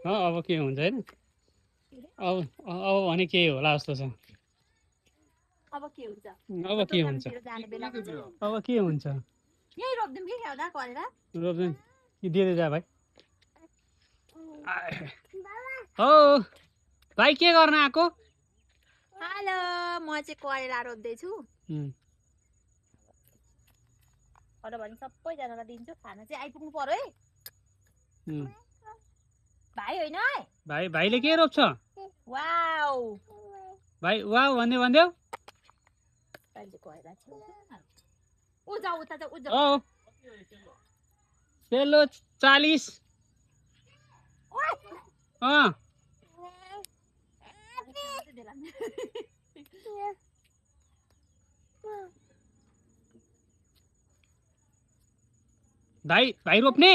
अब के हुन्छ हैन अब अब भने के होला जस्तो छ अब के हुन्छ अब के हुन्छ अब के हुन्छ यही रोप्दिम कि ख्याउँदा करेर रोप्दैन कि दिँदै जा भाइ हो भाइ के गर्न आएको हेलो म चाहिँ करेला रोप्दैछु अरे भने सबैजनालाई दिन्छु खाना चाहिँ आइपुग्नु पर्यो है भाइ होइन है भाइले के रोप्छ वाउ भाइ वाउ भन्देऊ उ जाऊ उता जाऊ उ जाऊ सेलो 40 भाइ रोप्ने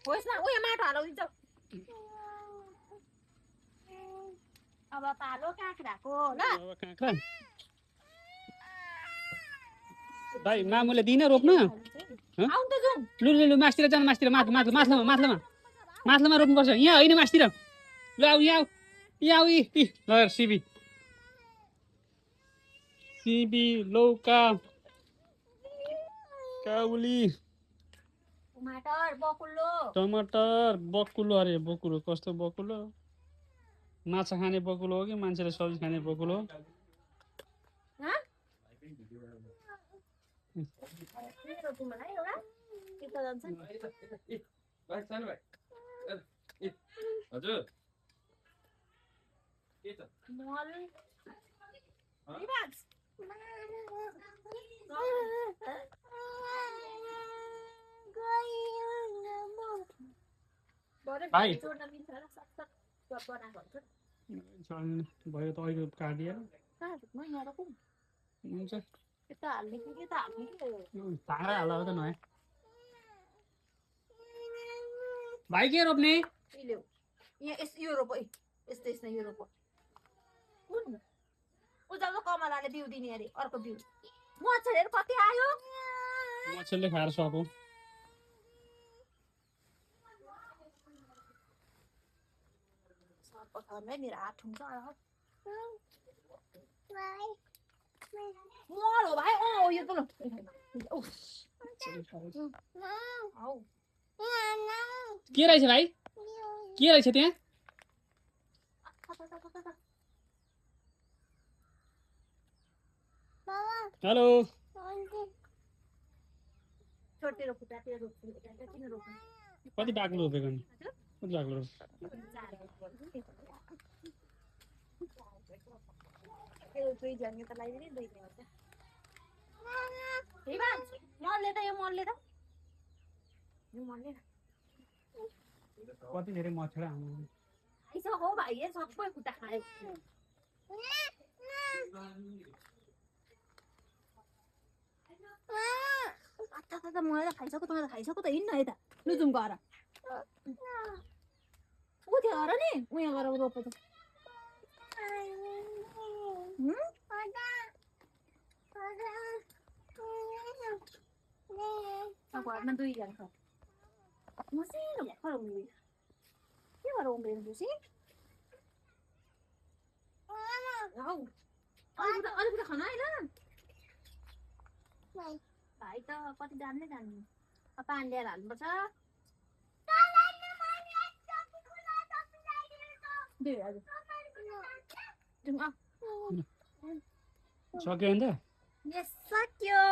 होस् न उयो माटो हालौदिन्छ अब पालो काँक्राको ल भाइ मामुले दिन रोप्न आउँ त जाउँ लु मास्तिर जानु मास्तिर माथ्लोमा रोप्नुपर्छ यहाँ होइन मास्तिर ल आऊ यहाँ आऊ ल सिबी लौका काउली टमाटर बकुलो अरे बकुलो कस्तो बकुलो माछा खाने बकुलो हो कि मान्छेले सब्जी खाने बकुलो हो हजुर भाइ भयो त अहिले काटिएर हुन्छ भाँडा हाल्दा त नयाँ भाइ के रोप्ने यो रोप यस्तो यो रोप उजाको कमलाले बिउ दिने अरे अर्को बिउ मच्छरहरू कति आयो मच्छरले खाएर सक्यो मेरो हात ठुन्छ मर हो भाइ यो त के रहेछ भाइ के रहेछ त्यहाँ हेलो कति बाक्लो रोपेको नि कति बाक्लो कति धेरै मच्छर आउनु हो भाइ सबै खुट्टा खायो मलाई त खाइसक्यो तँलाई त खाइसक्यो त हिँड्न यता लुजुम गएर ऊ त्यो गर नि उयो गएर रोप त घरमा दुईजना छ मसिनो भर्खर उम्रिन्छ के भएर उम्रिनु खुसी अलिक खाना आएन भाइ त कति जान्दै जान्नु पानी ल्याएर हाल्नुपर्छ सक्यो अन्त सक्यो